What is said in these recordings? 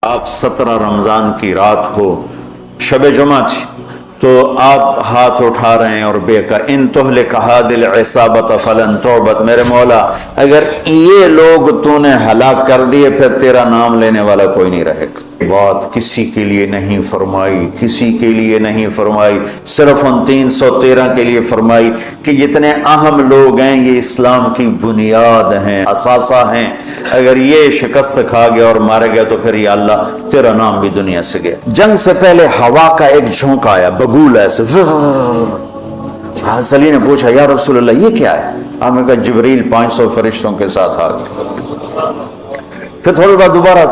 آپ 17 رمضان کی رات کو شب جمعہ تھی تو آپ ہاتھ اٹھا رہے ہیں اور بے کا ان تہلک هذه العصابۃ فلن تعبد، میرے مولا اگر یہ لوگ تو نے ہلاک کر دیے پھر تیرا نام لینے والا کوئی نہیں رہے گا۔ بات کسی کے لیے نہیں فرمائی، کسی کے لیے نہیں فرمائی، صرف ان 313 کے لیے فرمائی کہ جتنے اہم لوگ ہیں یہ اسلام کی بنیاد ہیں، اثاثہ ہیں، اگر یہ شکست کھا گیا اور مارا گیا تو پھر یا اللہ تیرا نام بھی دنیا سے گیا۔ جنگ سے پہلے ہوا کا ایک جھونکا آیا، بگول ایسے، حضرت علی نے پوچھا یا رسول اللہ یہ کیا ہے؟ آپ نے کہا جبریل 500 فرشتوں کے ساتھ آ گئے۔ پھر تھوڑی بعد دوبارہ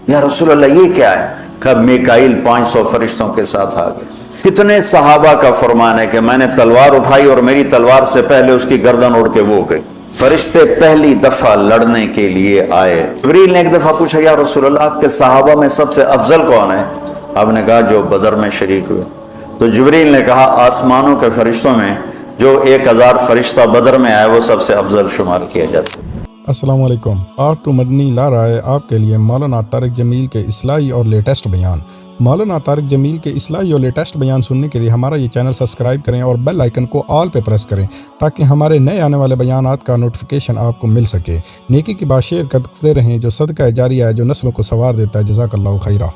یا رسول اللہ یہ کیا ہے؟ کہا میکائیل 500 فرشتوں کے ساتھ آ گئے۔ کتنے صحابہ کا فرمان ہے کہ میں نے تلوار اٹھائی اور میری تلوار سے پہلے اس کی گردن اڑ کے وہ گئی۔ فرشتے پہلی دفعہ لڑنے کے لیے آئے۔ جبریل نے ایک دفعہ پوچھا یا رسول اللہ آپ کے صحابہ میں سب سے افضل کون ہے؟ آپ نے کہا جو بدر میں شریک ہوئے۔ تو جبریل نے کہا آسمانوں کے فرشتوں میں جو 1000 فرشتہ بدر میں آئے وہ سب سے افضل شمار کیا جاتا ہے۔ السلام علیکم۔ آرٹ ٹو مدنی لا رہا ہے آپ کے لیے مولانا طارق جمیل کے اصلاحی اور لیٹسٹ بیان۔ مولانا طارق جمیل کے اصلاحی اور لیٹسٹ بیان سننے کے لیے ہمارا یہ چینل سبسکرائب کریں اور بیل آئیکن کو آل پہ پریس کریں تاکہ ہمارے نئے آنے والے بیانات کا نوٹیفیکیشن آپ کو مل سکے۔ نیکی کی بات شیئر کرتے رہیں جو صدقہ جاریہ ہے جو نسلوں کو سنوار دیتا ہے۔ جزاک اللہ خیرہ۔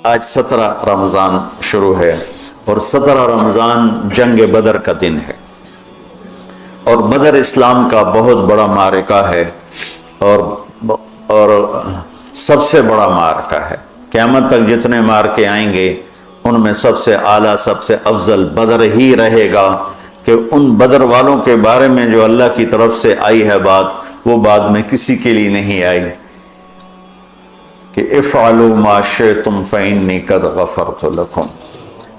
آج 17 رمضان شروع ہے اور 17 رمضان جنگ بدر کا دن ہے، اور بدر اسلام کا بہت بڑا معرکہ ہے اور سب سے بڑا معرکہ ہے۔ قیامت تک جتنے معرکے آئیں گے ان میں سب سے اعلیٰ سب سے افضل بدر ہی رہے گا، کہ ان بدر والوں کے بارے میں جو اللہ کی طرف سے آئی ہے بات وہ بعد میں کسی کے لیے نہیں آئی کہ افعلوا ما شئتم فإنی قد غفرت لکم۔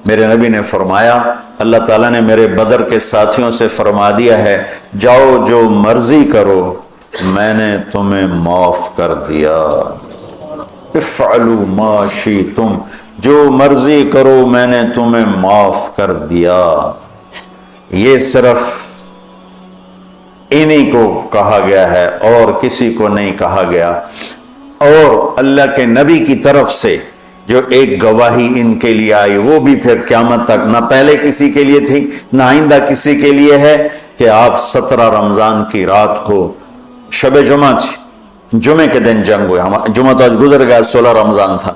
میرے نبی نے فرمایا، اللہ تعالیٰ نے میرے بدر کے ساتھیوں سے فرما دیا ہے جاؤ جو مرضی کرو میں نے تمہیں معاف کر دیا۔ افعلوا ما شئتم، جو مرضی کرو میں نے تمہیں معاف کر دیا۔ یہ صرف انہی کو کہا گیا ہے اور کسی کو نہیں کہا گیا، اور اللہ کے نبی کی طرف سے جو ایک گواہی ان کے لیے آئی وہ بھی پھر قیامت تک نہ پہلے کسی کے لیے تھی نہ آئندہ کسی کے لیے ہے، کہ آپ 17 رمضان کی رات کو شب جمعہ تھی، جمعے کے دن جنگ ہوئے، جمعہ تو آج گزر گیا، 16 رمضان تھا،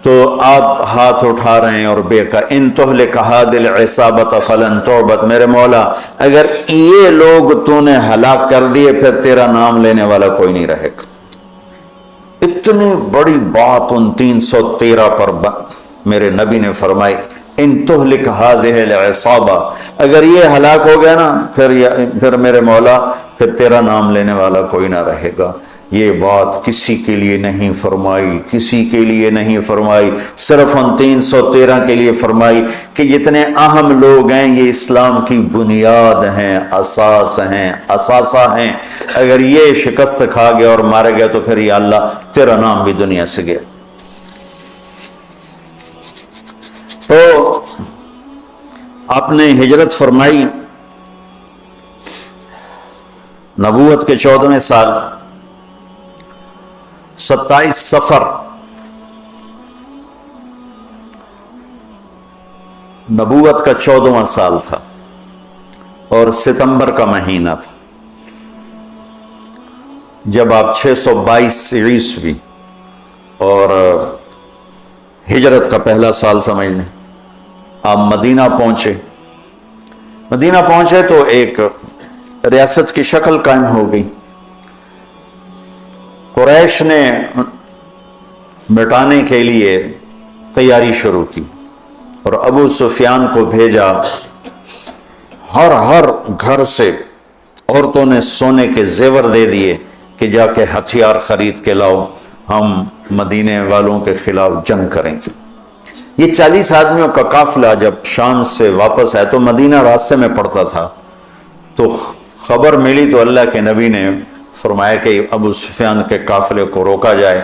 تو آپ ہاتھ اٹھا رہے ہیں اور بے کا ان تہلک هذه العصابۃ فلن تعبد، میرے مولا اگر یہ لوگ تو نے ہلاک کر دیے پھر تیرا نام لینے والا کوئی نہیں رہے گا۔ اتنی بڑی بات ان 313 پر میرے نبی نے فرمائی، ان تہلک هذه العصابہ، اگر یہ ہلاک ہو گیا نا پھر میرے مولا پھر تیرا نام لینے والا کوئی نہ رہے گا۔ یہ بات کسی کے لیے نہیں فرمائی، کسی کے لیے نہیں فرمائی، صرف ان 313 کے لیے فرمائی کہ جتنے اہم لوگ ہیں یہ اسلام کی بنیاد ہیں، اساس ہیں، اثاثہ ہیں، اگر یہ شکست کھا گیا اور مارا گیا تو پھر یا اللہ تیرا نام بھی دنیا سے گیا۔ تو آپ نے ہجرت فرمائی نبوت کے 14ویں سال 27 صفر نبوت کا 14واں سال تھا اور ستمبر کا مہینہ تھا، جب آپ 622 عیسوی اور ہجرت کا پہلا سال سمجھ لیں، آپ مدینہ پہنچے۔ مدینہ پہنچے تو ایک ریاست کی شکل قائم ہو گئی۔ قریش نے مٹانے کے لیے تیاری شروع کی اور ابو سفیان کو بھیجا، ہر گھر سے عورتوں نے سونے کے زیور دے دیے کہ جا کے ہتھیار خرید کے لاؤ، ہم مدینے والوں کے خلاف جنگ کریں گے۔ یہ 40 آدمیوں کا قافلہ جب شام سے واپس آئے تو مدینہ راستے میں پڑتا تھا، تو خبر ملی تو اللہ کے نبی نے فرمایا کہ ابو سفیان کے قافلے کو روکا جائے،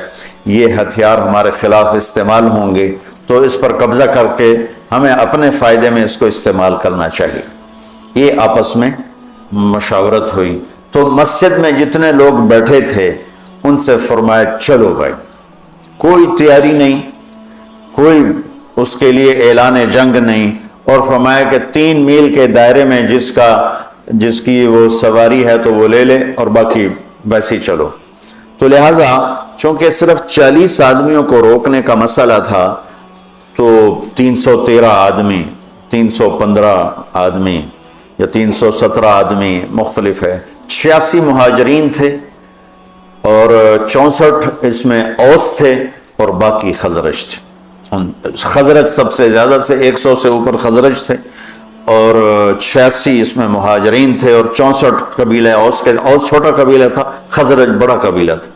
یہ ہتھیار ہمارے خلاف استعمال ہوں گے تو اس پر قبضہ کر کے ہمیں اپنے فائدے میں اس کو استعمال کرنا چاہیے۔ یہ آپس میں مشاورت ہوئی تو مسجد میں جتنے لوگ بیٹھے تھے ان سے فرمایا چلو بھائی کوئی تیاری نہیں، کوئی اس کے لیے اعلان جنگ نہیں، اور فرمایا کہ 3 میل کے دائرے میں جس کی وہ سواری ہے تو وہ لے لے اور باقی ویسے ہی چلو۔ تو لہٰذا چونکہ صرف 40 آدمیوں کو روکنے کا مسئلہ تھا تو 313 آدمی، 315 آدمی یا 317 آدمی مختلف ہے، 86 مہاجرین تھے اور 64 اس میں اوس تھے اور باقی خزرج تھے۔ خزرج سب سے زیادہ سے 100 سے اوپر خزرج تھے اور 86 اس میں مہاجرین تھے اور 64 قبیلہ اوس چھوٹا قبیلہ تھا، خزرج بڑا قبیلہ تھا۔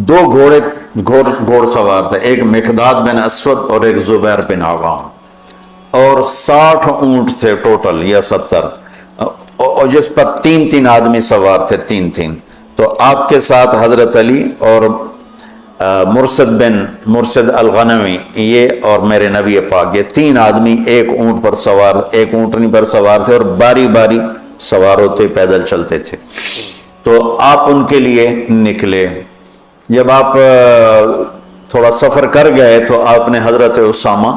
2 گھوڑ سوار تھے، ایک مقداد بن اسود اور ایک زبیر بن عوام، اور 60 اونٹ تھے ٹوٹل یا 70، اور جس پر 3 آدمی سوار تھے، 3۔ تو آپ کے ساتھ حضرت علی اور مرشد الغنوی یہ اور میرے نبی پاک، یہ 3 آدمی ایک اونٹنی پر سوار تھے اور باری باری سوار ہوتے پیدل چلتے تھے۔ تو آپ ان کے لیے نکلے۔ جب آپ تھوڑا سفر کر گئے تو آپ نے حضرت اسامہ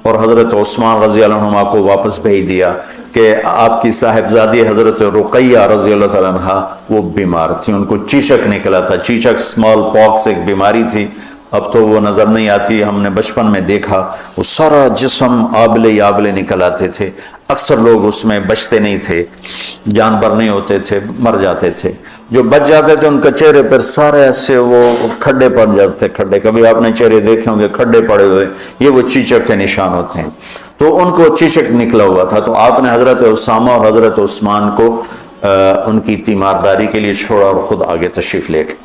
اور حضرت عثمان رضی اللہ عنہ کو واپس بھیج دیا کہ آپ کی صاحبزادی حضرت رقیہ رضی اللہ تعالیٰ عنہ وہ بیمار تھی، ان کو چیچک نکلا تھا۔ چیچک اسمال پاکس ایک بیماری تھی، اب تو وہ نظر نہیں آتی، ہم نے بچپن میں دیکھا، وہ سارا جسم آبلے نکل آتے تھے، اکثر لوگ اس میں بچتے نہیں تھے، جانور نہیں ہوتے تھے، مر جاتے تھے، جو بچ جاتے تھے ان کے چہرے پر سارے ایسے وہ کھڈے پڑ جاتے تھے، کبھی آپ نے چہرے دیکھے ہوں گے کھڈے پڑے ہوئے، یہ وہ چیچک کے نشان ہوتے ہیں۔ تو ان کو چیچک نکلا ہوا تھا، تو آپ نے حضرت اسامہ اور حضرت عثمان کو ان کی تیمارداری کے لیے چھوڑا اور خود آگے تشریف لے گئے۔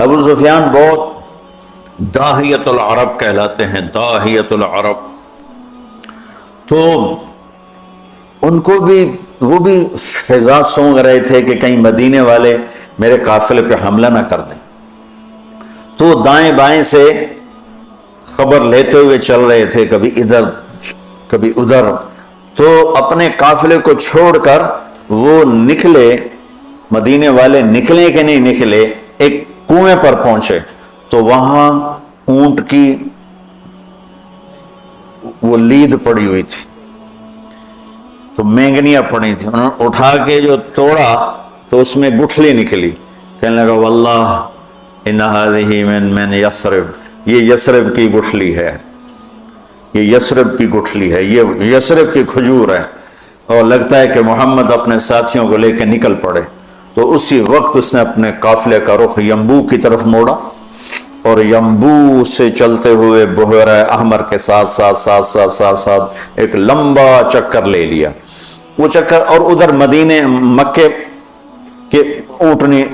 ابو سفیان بہت داہیت العرب کہلاتے ہیں، داہیت العرب، تو ان کو بھی وہ بھی فضا سونگ رہے تھے کہ کہیں مدینے والے میرے قافلے پہ حملہ نہ کر دیں، تو دائیں بائیں سے خبر لیتے ہوئے چل رہے تھے، کبھی ادھر کبھی ادھر، تو اپنے قافلے کو چھوڑ کر وہ نکلے، مدینے والے نکلے کہ نہیں نکلے، ایک کنویں پر پہنچے تو وہاں اونٹ کی وہ لید پڑی ہوئی تھی، تو مینگنیاں پڑی تھی، انہوں نے اٹھا کے جو توڑا تو اس میں گٹھلی نکلی، کہنے لگا واللہ ان هذه من یثرب، یہ یثرب کی گٹھلی ہے، یہ یثرب کی گٹھلی ہے، یہ یثرب کی کھجور ہے، اور لگتا ہے کہ محمد اپنے ساتھیوں کو لے کے نکل پڑے۔ تو اسی وقت اس نے اپنے قافلے کا رخ ینبوع کی طرف موڑا اور ینبوع سے چلتے ہوئے بحیرہ احمر کے ساتھ ایک لمبا چکر لے لیا، وہ چکر، اور ادھر مدینے مکے کے اونٹنی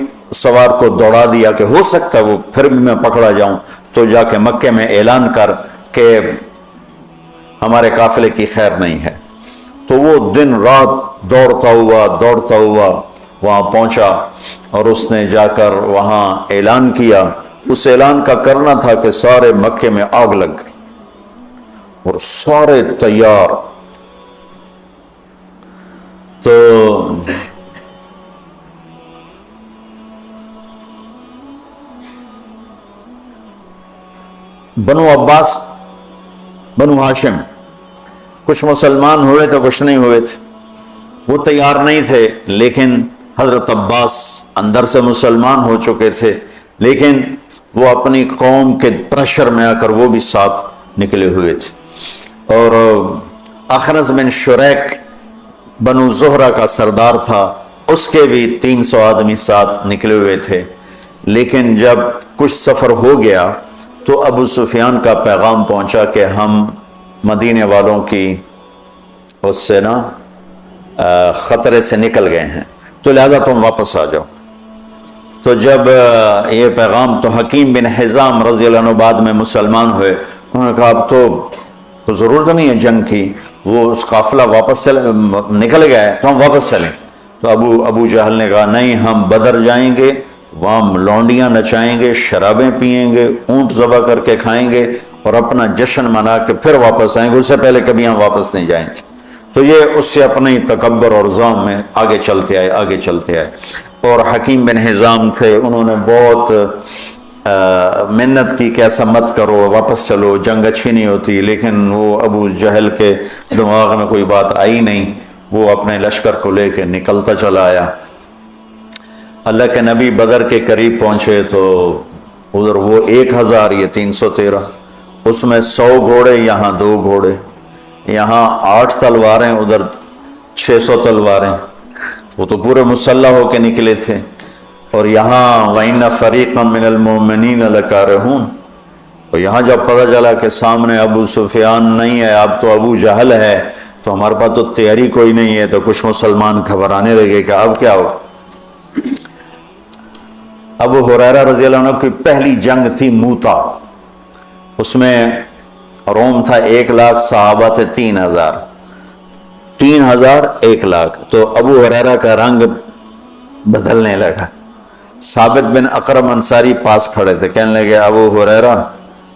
سوار کو دوڑا دیا کہ ہو سکتا ہے وہ پھر بھی میں پکڑا جاؤں، تو جا کے مکے میں اعلان کر کہ ہمارے قافلے کی خیر نہیں ہے۔ تو وہ دن رات دوڑتا ہوا وہاں پہنچا اور اس نے جا کر وہاں اعلان کیا۔ اس اعلان کا کرنا تھا کہ سارے مکے میں آگ لگ گئی اور سارے تیار، تو بنو عباس، بنو ہاشم، کچھ مسلمان ہوئے تو کچھ نہیں ہوئے تھے، وہ تیار نہیں تھے، لیکن حضرت عباس اندر سے مسلمان ہو چکے تھے، لیکن وہ اپنی قوم کے پریشر میں آ کر وہ بھی ساتھ نکلے ہوئے تھے۔ اور اخنس بن شریک بنو زہرہ کا سردار تھا، اس کے بھی 300 آدمی ساتھ نکلے ہوئے تھے، لیکن جب کچھ سفر ہو گیا تو ابو سفیان کا پیغام پہنچا کہ ہم مدینے والوں کی اس سے خطرے سے نکل گئے ہیں، تو لہذا تم واپس آ جاؤ۔ تو جب یہ پیغام، تو حکیم بن حزام رضی اللہ عنہ بعد میں مسلمان ہوئے، انہوں نے کہا اب تو ضرورت نہیں ہے جنگ کی، وہ اس قافلہ واپس نکل گیا ہے تو ہم واپس چلیں۔ تو ابو جہل نے کہا نہیں، ہم بدر جائیں گے، وہاں لونڈیاں نچائیں گے، شرابیں پئیں گے، اونٹ ذبح کر کے کھائیں گے اور اپنا جشن منا کے پھر واپس آئیں گے، اس سے پہلے کبھی ہم واپس نہیں جائیں گے۔ تو یہ اس سے اپنے تکبر اور ظلم میں آگے چلتے آئے۔ اور حکیم بن حزام تھے، انہوں نے بہت منت کی کہ ایسا مت کرو، واپس چلو، جنگ اچھی نہیں ہوتی، لیکن وہ ابو جہل کے دماغ میں کوئی بات آئی نہیں، وہ اپنے لشکر کو لے کے نکلتا چلا آیا۔ اللہ کے نبی بدر کے قریب پہنچے تو ادھر وہ 1000، یہ 313، اس میں 100 گھوڑے، یہاں 2 گھوڑے، یہاں 8 تلواریں، ادھر 600 تلواریں، وہ تو پورے مسلح ہو کے نکلے تھے۔ اور یہاں وَإِنَّ فَرِيقًا مِّنَ الْمُؤْمِنِينَ لَكَارِهُونَ، اور یہاں جب پتہ چلا کہ سامنے ابو سفیان نہیں ہے، اب تو ابو جہل ہے، تو ہمارے پاس تو تیاری کوئی نہیں ہے، تو کچھ مسلمان گھبرانے لگے کہ اب کیا ہو۔ ابو ہریرہ رضی اللہ عنہ کی پہلی جنگ تھی موتا، اس میں روم تھا 1,00,000، صحابہ تھے 3,000، 3,000 1,00,000، تو ابو ہریرہ کا رنگ بدلنے لگا۔ ثابت بن اقرم انصاری پاس کھڑے تھے، کہنے لگے ابو ہریرہ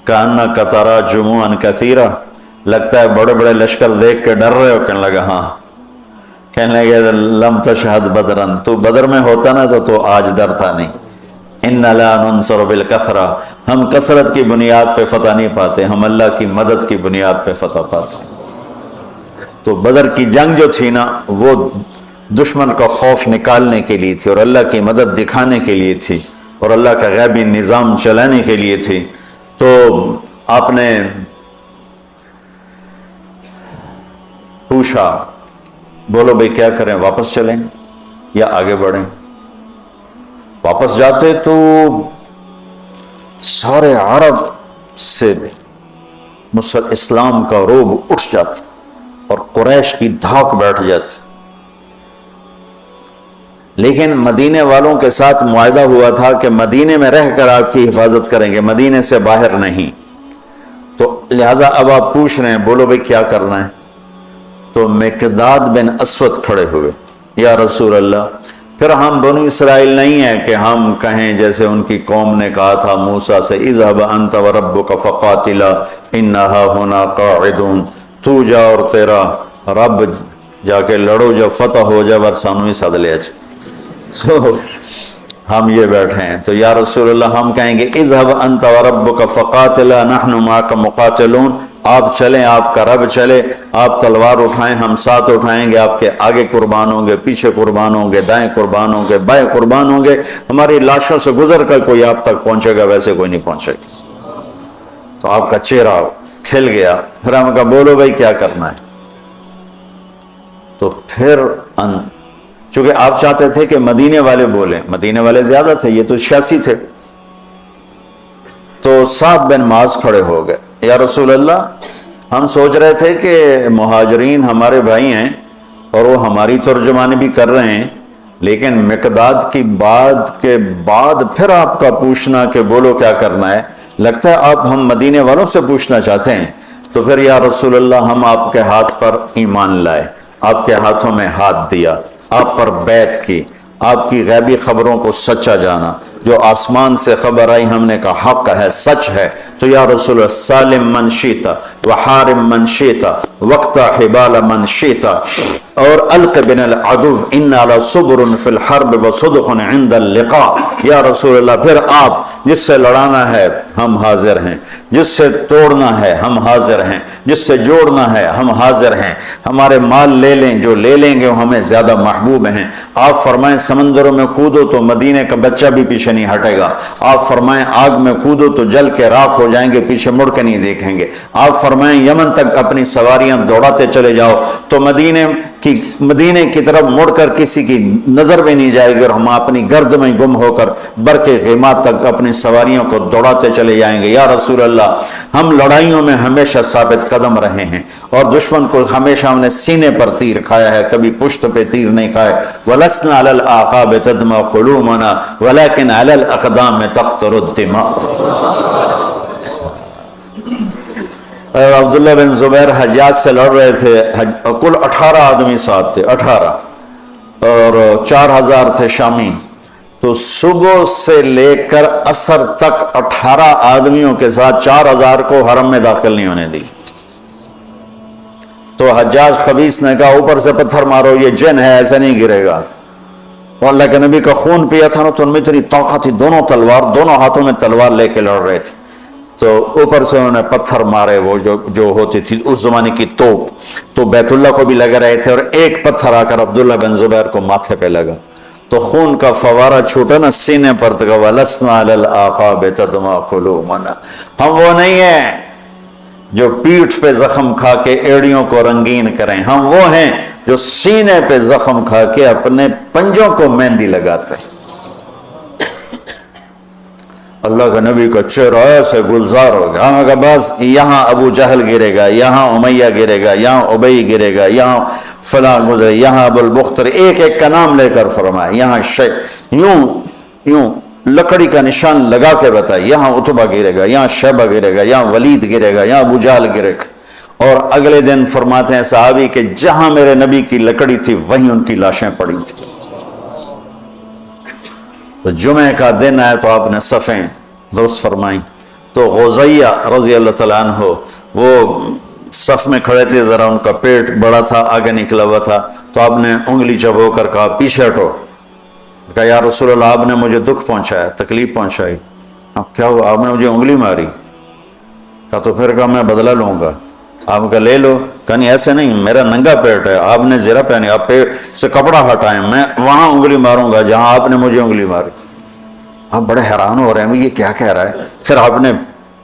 کأنک تری جموعا کثیرا، لگتا ہے بڑے بڑے لشکر دیکھ کے ڈر رہے ہو؟ کہنے لگا ہاں۔ کہنے لگے لم تشہد بدرا، تو بدر میں ہوتا نا تو آج ڈرتا نہیں۔ ان لا ننصر بالکثرہ، ہم کثرت کی بنیاد پہ فتح نہیں پاتے، ہم اللہ کی مدد کی بنیاد پہ فتح پاتے ہیں۔ تو بدر کی جنگ جو تھی نا، وہ دشمن کا خوف نکالنے کے لیے تھی، اور اللہ کی مدد دکھانے کے لیے تھی، اور اللہ کا غیبی نظام چلانے کے لیے تھی۔ تو آپ نے پوچھا، بولو بھئی کیا کریں، واپس چلیں یا آگے بڑھیں؟ واپس جاتے تو سارے عرب سے اسلام کا روب اٹھ جاتا اور قریش کی دھاک بیٹھ جاتی، لیکن مدینے والوں کے ساتھ معاہدہ ہوا تھا کہ مدینے میں رہ کر آپ کی حفاظت کریں گے، مدینے سے باہر نہیں۔ تو لہٰذا اب آپ پوچھ رہے ہیں بولو بھئی کیا کرنا ہے؟ تو مقداد بن اسود کھڑے ہوئے، یا رسول اللہ، پھر ہم بنو اسرائیل نہیں ہیں کہ ہم کہیں جیسے ان کی قوم نے کہا تھا موسیٰ سے اذهب انت وربک فقاتلا انا ہاہنا قاعدون، تو جا اور تیرا رب جا کے لڑو، جب فتح ہو جائے ور سانو ہی سد لے جائے۔ تو ہم یہ بیٹھے ہیں، تو یا رسول اللہ ہم کہیں گے اذهب انت وربک فقاتلا نحن معک مقاتلون، آپ چلیں، آپ کا رب چلے، آپ تلوار اٹھائیں، ہم ساتھ اٹھائیں گے، آپ کے آگے قربان ہوں گے، پیچھے قربان ہوں گے، دائیں قربان ہوں گے، بائیں قربان ہوں گے، ہماری لاشوں سے گزر کر کوئی آپ تک پہنچے گا، ویسے کوئی نہیں پہنچے گا۔ تو آپ کا چہرہ کھل گیا، پھر ہم کہا بولو بھائی کیا کرنا ہے؟ تو پھر چونکہ آپ چاہتے تھے کہ مدینے والے بولیں، مدینے والے زیادہ تھے، یہ تو 86 تھے، تو سعد بن معاذ کھڑے ہو گئے، یا رسول اللہ ہم سوچ رہے تھے کہ مہاجرین ہمارے بھائی ہیں اور وہ ہماری ترجمانی بھی کر رہے ہیں، لیکن مقداد کی بات کے بعد پھر آپ کا پوچھنا کہ بولو کیا کرنا ہے، لگتا ہے آپ ہم مدینے والوں سے پوچھنا چاہتے ہیں۔ تو پھر یا رسول اللہ ہم آپ کے ہاتھ پر ایمان لائے، آپ کے ہاتھوں میں ہاتھ دیا، آپ پر بیعت کی، آپ کی غیبی خبروں کو سچا جانا، جو آسمان سے خبر آئی ہم نے کہا حق ہے، سچ ہے۔ تو یا رسول اللہ سالم من شیتا وحارم من شیتا وقتا حبال من شیتا اور الق بن العدو انا لصبر فی الحرب وصدق عند اللقاء، یا رسول اللہ پھر آپ جس سے لڑانا ہے ہم حاضر ہیں، جس سے توڑنا ہے ہم حاضر ہیں، جس سے جوڑنا ہے ہم حاضر ہیں، ہمارے مال لے لیں، جو لے لیں گے وہ ہمیں زیادہ محبوب ہیں۔ آپ فرمائیں سمندروں میں کودو تو مدینے کا بچہ بھی پیچھے نہیں ہٹے گا، آپ فرمائیں آگ میں کودو تو جل کے راکھ ہو جائیں گے، پیچھے مڑ کے نہیں دیکھیں گے، آپ فرمائیں یمن تک اپنی سواریاں دوڑاتے چلے جاؤ تو مدینے کی طرف مڑ کر کسی کی نظر بھی نہیں جائے گی، اور ہم اپنی گرد میں گم ہو کر برکے غیمات تک اپنی سواریوں کو دوڑاتے چلے جائیں گے۔ یا رسول اللہ ہم لڑائیوں میں ہمیشہ ثابت قدم رہے ہیں، اور دشمن کو ہمیشہ ہم نے سینے پر تیر کھایا ہے، کبھی پشت پہ تیر نہیں کھائے۔ وَلَسْنَا عَلَى الْأَعْقَابِ تَدْمَعُ قُلُوبُنَا وَلَكِنْ عَلَى الْأَقْدَامِ تَقْطُرُ الدِّمَاءُ۔ عبداللہ بن زبیر حجاج سے لڑ رہے تھے، کل 18 آدمی ساتھ تھے، 18 اور 4000 تھے شامی، تو صبح سے لے کر عصر تک 18 آدمیوں کے ساتھ 4000 کو حرم میں داخل نہیں ہونے دی۔ تو حجاج خبیث نے کہا اوپر سے پتھر مارو، یہ جن ہے ایسا نہیں گرے گا۔ وہ اللہ کے نبی کا خون پیا تھا نا تو ان میں اتنی طاقت تھی، دونوں ہاتھوں میں تلوار لے کے لڑ رہے تھے، تو اوپر سے انہوں نے پتھر مارے، وہ جو ہوتی تھی اس زمانے کی توپ، تو بیت اللہ کو بھی لگ رہے تھے، اور ایک پتھر آ کر عبداللہ بن زبیر کو ماتھے پہ لگا تو خون کا فوارہ چھوٹا نا سینے پر، تو کہا وَلَسْنَا عَلَى الْآقَابِ تَدْمَا قُلُوبُنَا، ہم وہ نہیں ہیں جو پیٹھ پہ زخم کھا کے ایڑیوں کو رنگین کریں، ہم وہ ہیں جو سینے پہ زخم کھا کے اپنے پنجوں کو مہندی لگاتے ہیں۔ اللہ کا نبی کا چہرہ ایسے گلزار ہو گیا، ہم کہا بس یہاں ابو جہل گرے گا، یہاں امیہ گرے گا، یہاں ابی گرے گا، یہاں فلاں گزرے، یہاں ابو البختر، ایک ایک کا نام لے کر فرمایا، یہاں یوں لکڑی کا نشان لگا کے بتایا، یہاں عتبہ گرے گا، یہاں شیبہ گرے گا، یہاں ولید گرے گا، یہاں ابو جہل گرے گا۔ اور اگلے دن فرماتے ہیں صحابی کہ جہاں میرے نبی کی لکڑی تھی وہیں ان کی لاشیں پڑی تھی۔ تو جمعہ کا دن آئے تو آپ نے صفیں درست فرمائیں، تو غزیہ رضی اللہ تعالیٰ عنہ وہ صف میں کھڑے تھے، ذرا ان کا پیٹ بڑا تھا، آگے نکلا ہوا تھا، تو آپ نے انگلی چبو کر کہا پیچھے ہٹو، کہا یا رسول اللہ آپ نے مجھے دکھ پہنچایا، تکلیف پہنچائی، اب کیا ہوا؟ آپ نے مجھے انگلی ماری، کہا تو پھر کہا میں بدلہ لوں گا، آپ کا لے لو، کہا نہیں ایسے نہیں، میرا ننگا پیٹ ہے، آپ نے زرہ پہنی، آپ پیٹ سے کپڑا ہٹائیں، میں وہاں انگلی ماروں گا جہاں آپ نے مجھے انگلی ماری۔ آپ بڑے حیران ہو رہے ہیں یہ کیا کہہ رہا ہے؟ پھر آپ نے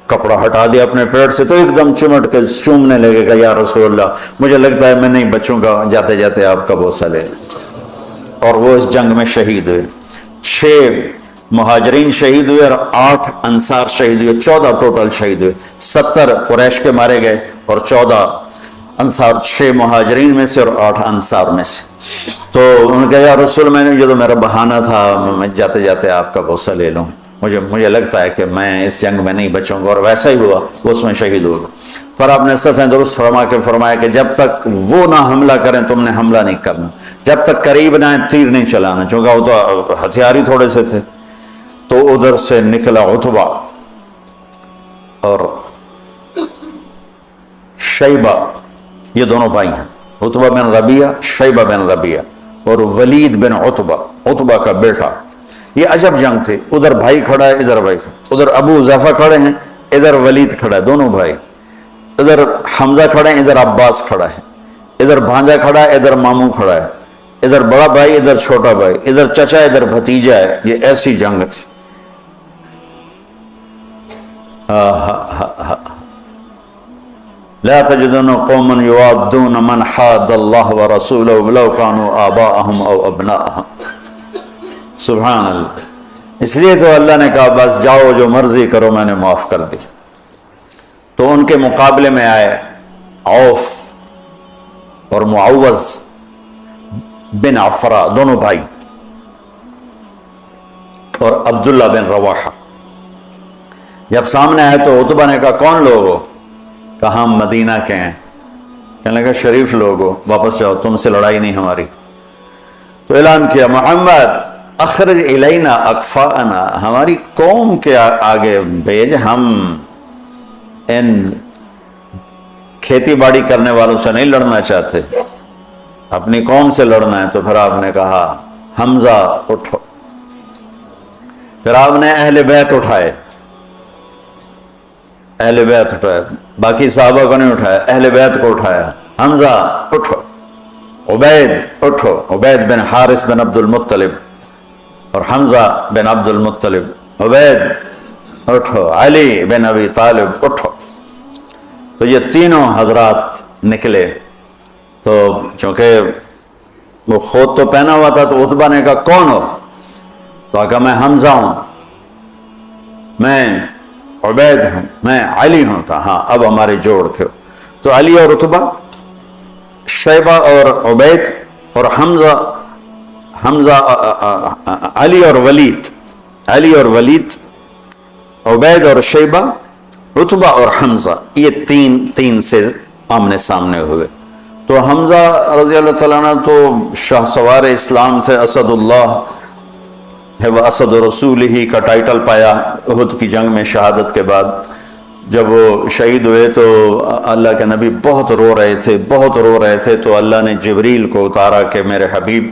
کپڑا ہٹا دیا اپنے پیٹ سے، تو ایک دم چمٹ کے چومنے لگے گا، یا رسول اللہ مجھے لگتا ہے میں نہیں بچوں گا، جاتے جاتے آپ کا بوسہ لے۔ اور وہ اس جنگ میں شہید ہوئے، 6 مہاجرین شہید ہوئے اور 8 انصار شہید ہوئے، 14 ٹوٹل شہید ہوئے، 70 قریش کے مارے گئے اور 14 انصار، 6 مہاجرین میں سے اور 8 انصار میں سے۔ تو انہوں نے کہا یا رسول میں نے جو تو میرا بہانہ تھا، میں جاتے جاتے آپ کا بوسہ لے لوں، مجھے لگتا ہے کہ میں اس جنگ میں نہیں بچوں گا، اور ویسا ہی ہوا، وہ اس میں شہید ہو گیا۔ پر آپ نے صفیں درست فرما کے فرمایا کہ جب تک وہ نہ حملہ کریں تم نے حملہ نہیں کرنا، جب تک قریب نہ آئیں تیر نہیں چلانا، چونکہ وہ تو ہتھیار ہی تھوڑے سے تھے۔ تو ادھر سے نکلا عتبہ اور شیبہ، یہ دونوں بھائی ہیں، عتبہ بن ربیعہ، شیبہ بن ربیعہ، اور ولید بن عتبہ کا بیٹا۔ یہ عجب جنگ تھی، ادھر بھائی کھڑا ہے، ادھر بھائی کھڑا، ادھر ابو حذیفہ کھڑے ہیں، ادھر ولید کھڑا ہے، دونوں بھائی، ادھر حمزہ کھڑے ہیں، ادھر عباس کھڑا ہے، ادھر بھانجا کھڑا ہے، ادھر ماموں کھڑا ہے، ادھر بڑا بھائی، ادھر چھوٹا بھائی، ادھر چچا، ادھر بھتیجا ہے۔ یہ ایسی جنگ تھی۔ لا تجدن قوما يوادون من حاد الله ورسوله ولو كانوا آباءهم او ابناءهم۔ سبحان اللہ۔ اس لیے تو اللہ نے کہا بس جاؤ جو مرضی کرو میں نے معاف کر دی۔ تو ان کے مقابلے میں آئے عوف اور معوذ بن عفرا، دونوں بھائی، اور عبداللہ بن رواحہ۔ جب سامنے آئے تو عتبہ نے کہا کون لوگ ہو؟ کہا ہم مدینہ کے ہیں۔ کہنے لگا شریف لوگ ہو، واپس جاؤ، تم سے لڑائی نہیں ہماری۔ تو اعلان کیا محمد اخرج الینا اکفاءنا، ہماری قوم کے آگے بھیج، ہم ان کھیتی باڑی کرنے والوں سے نہیں لڑنا چاہتے، اپنی قوم سے لڑنا ہے۔ تو پھر آپ نے کہا حمزہ اٹھو، پھر آپ نے اہل بیت اٹھائے، اہل بیت اٹھائے، باقی صحابہ کو نہیں اٹھایا، اہل بیت کو اٹھایا۔ حمزہ اٹھو، عبید اٹھو، عبید بن حارث بن عبد المطلب، اور حمزہ بن عبد المطلب، عبید اٹھو، علی بن ابی طالب اٹھو۔ تو یہ تینوں حضرات نکلے۔ تو چونکہ وہ خود تو پہنا ہوا تھا تو عتبہ نے کہا کون ہو؟ تو کہا میں حمزہ ہوں، میں عبید ہوں، میں علی ہوں۔ کہا ہاں اب ہمارے جوڑ کے۔ تو علی اور عتبہ، شیبہ اور عبید، اور حمزہ علی اور ولید، عبید اور شیبہ، عتبہ اور حمزہ، یہ تین سے آمنے سامنے ہوئے۔ تو حمزہ رضی اللہ تعالیٰ عنہ تو شاہ سوار اسلام تھے، اسد اللہ ہے وہ اسد رسول ہی کا ٹائٹل پایا احد کی جنگ میں شہادت کے بعد۔ جب وہ شہید ہوئے تو اللہ کے نبی بہت رو رہے تھے تو اللہ نے جبریل کو اتارا کہ میرے حبیب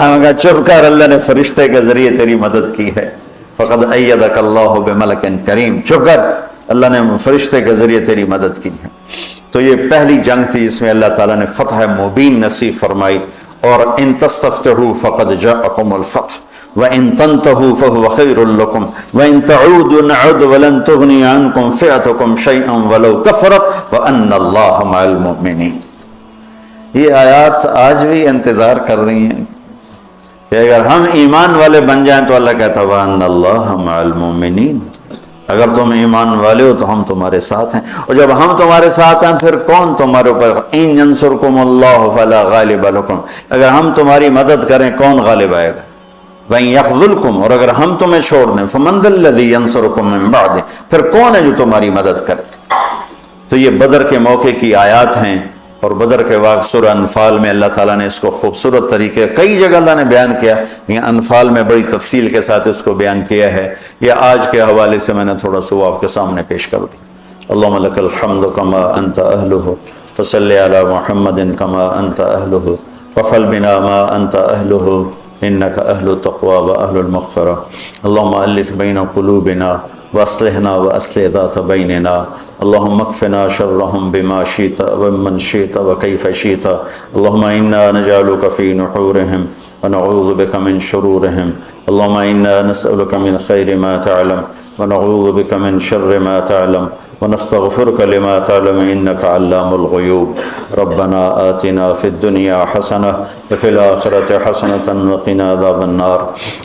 ہم کہا چپ کر، اللہ نے فرشتے کے ذریعے تیری مدد کی ہے، فقد ایدک اللہ بملک کریم، چپ کر، اللہ نے فرشتے کے ذریعے تیری مدد کی ہے۔ تو یہ پہلی جنگ تھی جس میں اللہ تعالیٰ نے فتح مبین نصیب فرمائی، اور ان تستفتحوا فقد جاءکم الفتح وَإِن تَنْتَهُوا فَهُوَ خَيْرٌ لَكُمْ وَإِن تَعُودُوا نَعُدْ وَلَن تُغْنِيَ عَنْكُمْ فِئَتُكُمْ شَيْئًا وَلَوْ كَثُرَتْ وَأَنَّ اللَّهَ مَعَ الْمُؤْمِنِينَ۔ یہ آیات آج بھی انتظار کر رہی ہیں کہ اگر ہم ایمان والے بن جائیں تو اللہ کہتا ہے وَأَنَّ اللَّهَ مَعَ الْمُؤْمِنِينَ، اگر تم ایمان والے ہو تو ہم تمہارے ساتھ ہیں، اور جب ہم تمہارے ساتھ ہیں پھر کون تمہارے اوپر، اِن يَنْصُرْكُمُ اللَّهُ فَلَا غَالِبَ لَكُمْ، اگر ہم تمہاری مدد کریں کون غالب آئے گا، وَإِن يَخْذُلْكُمْ، اور اگر ہم تمہیں چھوڑ دیں فَمَنْ ذَا الَّذِي يَنْصُرُكُمْ مِنْ بَعْدِهِ، پھر کون ہے جو تمہاری مدد کرے۔ تو یہ بدر کے موقع کی آیات ہیں، اور بدر کے وقت سورہ انفال میں اللہ تعالیٰ نے اس کو خوبصورت طریقے، کئی جگہ اللہ نے بیان کیا، لیکن انفال میں بڑی تفصیل کے ساتھ اس کو بیان کیا ہے۔ یہ آج کے حوالے سے میں نے تھوڑا سا آپ کے سامنے پیش کر دیا۔ اللہم لک الحمد کما انت اہلہ فصلی علی محمد کما انت اہلہ وفعل بنا ما انت اہلہ انک اہل التقوی و اہل المغفرہ۔ اللہم الف بین قلوبنا واصلحنا واصلح ذات بیننا، اللہم اکفنا شرہم بما شئت ومن شئت وکیف شئت، اللہم انا نجعلک فی نحورہم ونعوذ بک من شرورہم، اللہم انا نسألک من خیر ما تعلم ونعوذ بک من شر ما تعلم ونستغفرك لما تعلم إنك علام الغيوب۔ ربنا آتنا في الدنيا حسنة وفي الآخرة حسنة وقنا عذاب النار،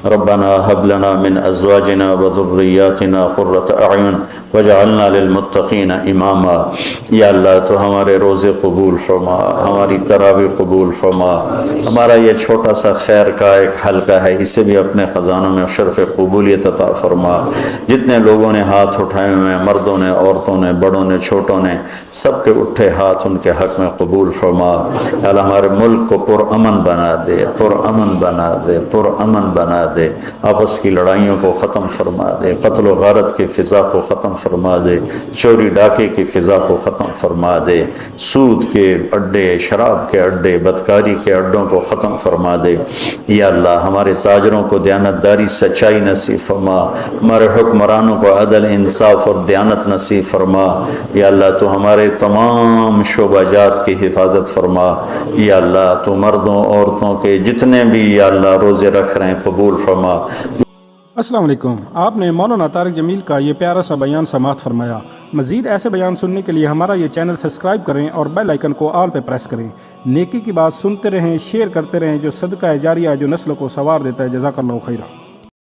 ربنا هب لنا من أزواجنا وذرياتنا قرة أعين وجعلنا للمتقین اماما۔ یا اللہ تو ہمارے روزے قبول فرما، ہماری تراویح قبول فرما، ہمارا یہ چھوٹا سا خیر کا ایک حلقہ ہے اسے بھی اپنے خزانوں میں شرف قبولیت عطا فرما۔ جتنے لوگوں نے ہاتھ اٹھائے ہوئے ہیں، مردوں نے، عورتوں نے، بڑوں نے، چھوٹوں نے، سب کے اٹھے ہاتھ ان کے حق میں قبول فرما۔ یا اللہ ہمارے ملک کو پرامن بنا دے، پرامن بنا دے، پرامن بنا دے، آپس کی لڑائیوں کو ختم فرما دے، قتل و غارت کی فضا کو ختم فرما دے، چوری ڈاکے کی فضا کو ختم فرما دے، سود کے اڈے، شراب کے اڈے، بدکاری کے اڈوں کو ختم فرما دے۔ یا اللہ ہمارے تاجروں کو دیانتداری، سچائی نصیب فرما، ہمارے حکمرانوں کو عدل، انصاف اور دیانت نصیب فرما۔ یا اللہ تو ہمارے تمام شعبہ جات کی حفاظت فرما۔ یا اللہ تو مردوں عورتوں کے جتنے بھی یا اللہ روزے رکھ رہے ہیں قبول فرما۔ السلام علیکم۔ آپ نے مولانا طارق جمیل کا یہ پیارا سا بیان سماعت فرمایا۔ مزید ایسے بیان سننے کے لیے ہمارا یہ چینل سبسکرائب کریں اور بیل آئیکن کو آل پہ پریس کریں۔ نیکی کی بات سنتے رہیں، شیئر کرتے رہیں، جو صدقہ جاریہ جو نسل کو سنوار دیتا ہے۔ جزاک اللہ خیرہ۔